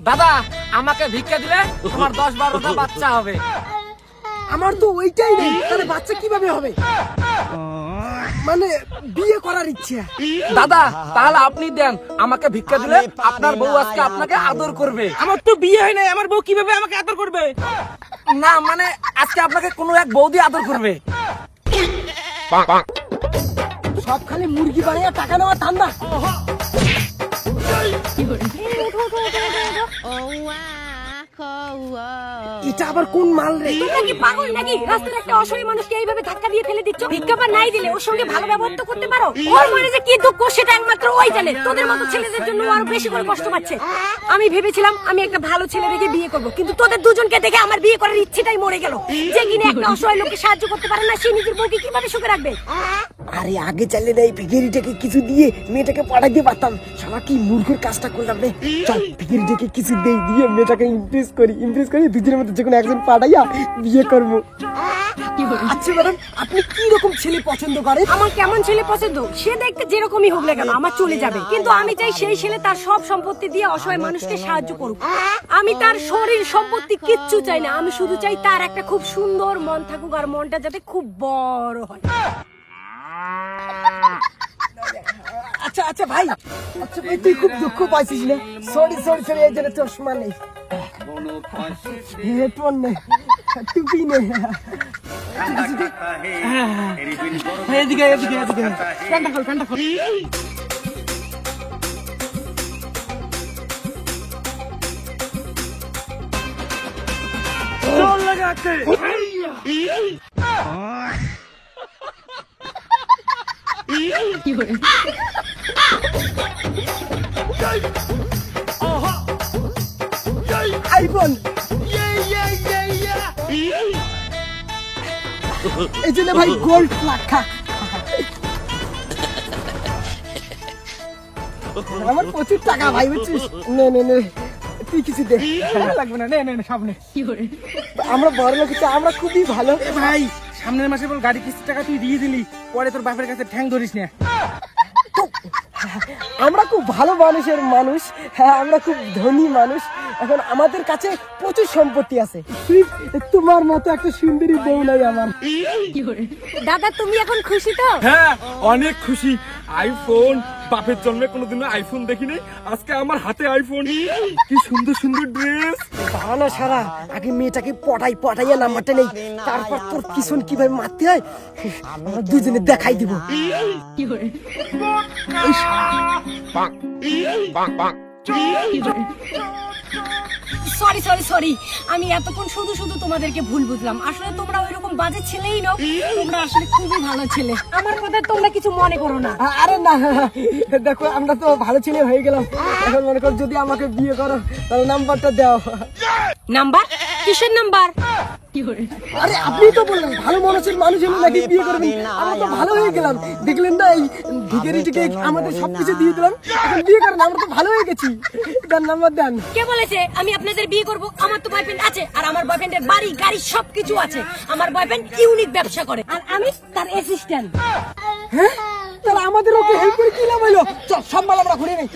দাদা আমাকে ভিক্ষা দিলে তোমার 10-12টা বাচ্চা হবে। আমার তো ওইটাই নেই, তাহলে বাচ্চা কিভাবে হবে? মানে বিয়ে করার ইচ্ছে। দাদা তাহলে আপনি দেন, আমাকে ভিক্ষা দিলে আপনার বউ আজকে আপনাকে আদর করবে। আমার তো বিয়ে হয় নাই, আমার বউ কিভাবে আমাকে আদর করবে? না মানে আজকে আপনাকে কোনো এক বৌদি আদর করবে। সব খালি মুরগি বানিয়ে টাকা নেওয়া ধান্দা। এটা আবার কোন মাল রে? তোমরা কি পাগল নাকি? রাস্তার একটা অসহায় মানুষকে এইভাবে ধাক্কা দিয়ে ফেলে দিচ্ছ। ভিক্ষা বা নাই দিলে ওর সঙ্গে ভালো ব্যবহার তো করতে পারো। ওর মনে যে কি দুঃখ সেটা একমাত্র ওই জানে। তোদের মতো ছেলেদের জন্য আরো বেশি করে কষ্ট পাচ্ছে। আমি ভেবেছিলাম আমি একটা ভালো ছেলে দেখে বিয়ে করব, কিন্তু তোদের দুজনকে দেখে আমার বিয়ে করার ইচ্ছেটাই মরে গেল। যে কিনা একটা অসহায় লোককে সাহায্য করতে পারে না, সে নিজের বউকে কিভাবে সুখে রাখবে? আরে আগে চাইলে না এই ভিখারিটাকে কিছু দিয়ে মেয়েটাকে পাঠাইতে পারতাম। শালা কি মূর্খের কাজটা করলাম রে। চল ভিখারিটাকে কিছু দিয়ে মেয়েটাকে ইমপ্রেস করি দুজনের মধ্যে যে কোনো একজন পাঠাইয়া বিয়ে করবো। আচ্ছা ম্যাডাম, আপনি কি রকম ছেলে পছন্দ করেন? আমার কেমন ছেলে পছন্দ? সে দেখতে যেরকমই হোক না কেন আমার চলে যাবে, কিন্তু আমি চাই সেই ছেলে তার সব সম্পত্তি দিয়ে অসহায় মানুষকে সাহায্য করুক। আমি তার শরীর সম্পত্তি কিচ্ছু চাই না, আমি শুধু চাই তার একটা খুব সুন্দর মন থাকুক, আর মনটা যাতে খুব বড় হয়। আচ্ছা আচ্ছা ভাই, আচ্ছা ভাই তুই খুব দুঃখ পাইছিস না? সরি এই জন্য চশমা নেই, হেডফোন নেই, টুপি নেই। এদিকে ফ্যানটা খোল। চল লাগাতে। আইফোন এই জন্য ভাই গোল্ড লাখা। আমার প্রচুর টাকা ভাই, বুঝছিস? নে তুই কিছু দে। লাগবে না, নে সামনে। আমরা বড় লোক, আমরা খুবই ভালো ভাই। সামনের মাসে বল গাড়ি কিস্তির টাকা তুই দিয়ে দিলি, পরে তোর বাপের কাছে ঠ্যাং ধরিস না। আমরা খুব ভালো মানুষের মানুষ, হ্যাঁ আমরা খুব ধনী মানুষ। এখন আমাদের কাছে প্রচুর সম্পত্তি আছে, তোমার মতো একটা সুন্দরী বউ নাই আমার। দাদা তুমি এখন খুশি তো? হ্যাঁ অনেক খুশি। আইফোন, বাপের জন্মে কোনোদিনও আইফোন দেখিনি, আজকে আমার হাতে আইফোন। কি সুন্দর ড্রেস। ভালো সারা, আগে মেয়েটাকে পটাইয়া নাম্বারটা নেই, তারপর তোর কিশোর কিভাবে মারতে হয় আমরা দুজনে দেখাই দিব। সরি, আমি এতক্ষণ শুধু তোমাদেরকে ভুল বুঝলাম। আসলে তোমরা ওইরকম বাজে ছেলেই নও, তোমরা আসলে খুবই ভালো ছেলে। আমার কথা তোমরা কিছু মনে করো না। আরে না, দেখো আমরা তো ভালো ছেলে হয়ে গেলাম। এখন মনে কর যদি আমাকে বিয়ে করো তাহলে নাম্বারটা দাও। নাম্বার? কিসের নাম্বার? আরে আপনি তো বললেন ভালো মানুষের মানুষ হলে নাকি বিয়ে করবেন। আমরা তো ভালো হয়ে গেলাম, দেখলেন না? এই ভিখারিটিকে আমাদের সবকিছু দিয়ে দিলাম, এখন বিয়ে করেন। আমরা তো ভালো হয়ে গেছি। দেন নাম্বার দেন। কে বলেছে আমি আপনাদের বিয়ে করব? আমার তো বয়ফ্রেন্ড আছে, আর আমার বয়ফ্রেন্ডের বাড়ি গাড়ি সবকিছু আছে। আমার বয়ফ্রেন্ড ইউনিক ব্যবসা করে, আর আমি তার অ্যাসিস্ট্যান্ট। হ্যাঁ, তাহলে আমাদের ওকে হেল্প করে কি লাভ হইলো? চল সব মাল আমরা ঘুরে নেই।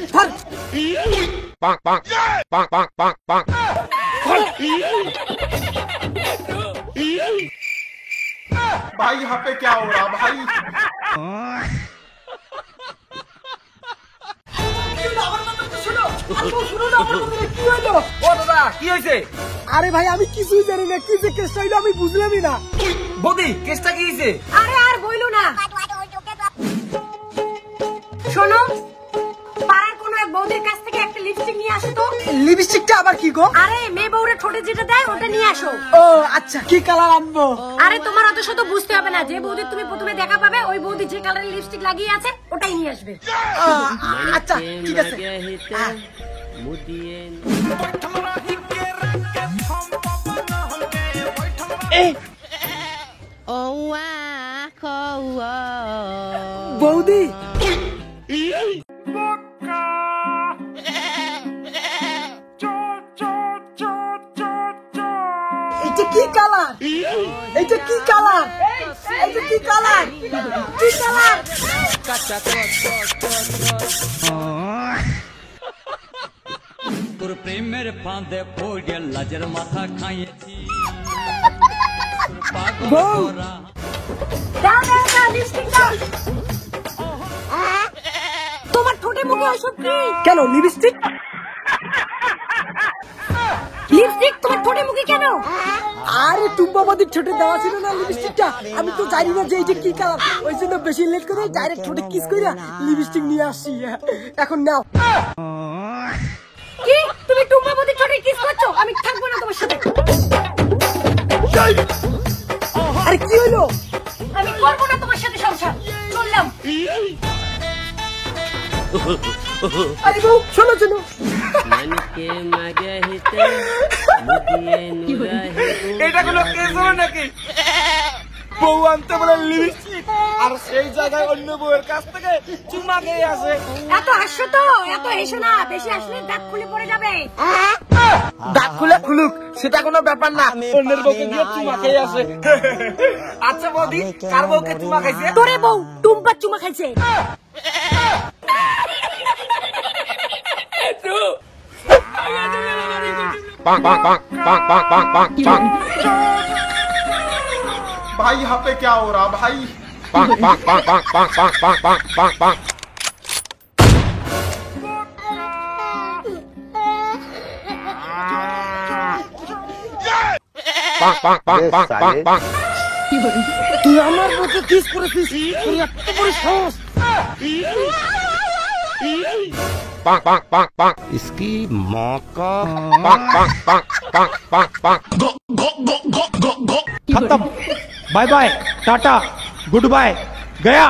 भाई यहाँ पे क्या हो रहा भाई? কি হয়েছে? আরে ভাই আমি কিছুই জানি না, কি যে কেসটা হইলো আমি বুঝলামই না। বৌদি কেসটা কি হয়েছে? আরে আর বইলো না। শোনো, পাড়ার কোনো এক বৌদির কাছ থেকে একটা লিপস্টিক নিয়ে আসো তো। লিপস্টিকটা আবার কি গো? আরে মেয়ে বউরে ঠোঁটে যেটা দেয় ওটা নিয়ে আসো। ও আচ্ছা, কি কালার আনবো? আরে তোমার অত শত বুঝতে হবে না, যে বৌদি তুমি প্রথমে দেখা পাবে ওই বৌদি যে কালারের লিপস্টিক লাগিয়ে আছে ওটাই নিয়ে আসবে। আচ্ছা ঠিক আছে। বৌদি এটা কি কালার? এটা কি কালার? এটা কি কালার? কি কালার? তোর প্রেমের ফাঁদে পড়ে লাজের মাথা খাইয়েছি পাগল করা। দাও দাও দাও লিপস্টিক দাও। তোমার ঠোঁটে মুখে ওসব কি? কেন লিপস্টিক? লিপস্টিক তোমার ঠোঁটে মুখে কেন? আরে টুম্পাবাদির ঠোঁটে দেওয়া ছিল না লিপস্টিকটা, আমি তো জানি না যে এইটা কি কালার, ওই জন্য বেশি লেট করে ডাইরেক্ট ঠোঁটে কিস করে লিপস্টিক নিয়ে আসছি। এখন নাও। কি তুমি টুম্বাবতীর ঠোঁটে কিস করছো? আমি থাকবো না তোমার সাথে। আরে কি হলো? আমি করবো না তোমার সাথে সংসার, চললাম। আরে বউ শোনো শোনো, এটা কোনো কেস হলো নাকি? বউ আনতে বলে লিপস্টিক আর সেই জায়গায় অন্য বউয়ের কাছ থেকে চুমা খেয়ে আসে। এত হাসছো তো, এত হেসো না, বেশি হাসলে দাঁত খুলে পড়ে যাবে। দাঁত খুলে খুলুক, সেটা কোনো ব্যাপার না, অন্যের বউকে গিয়ে চুমা খেয়ে আসে। আচ্ছা বৌদি, কার বউকে চুমা খাইছে? তোরে বউ টুম্পার চুমা খাইছে। भाई यहाँ पे क्या हो रहा भाई তুই আমার বউকে কিস করেছিস, তুই এত বড় সাহস? इसकी माँ का खत्म। Bye bye tata goodbye गया।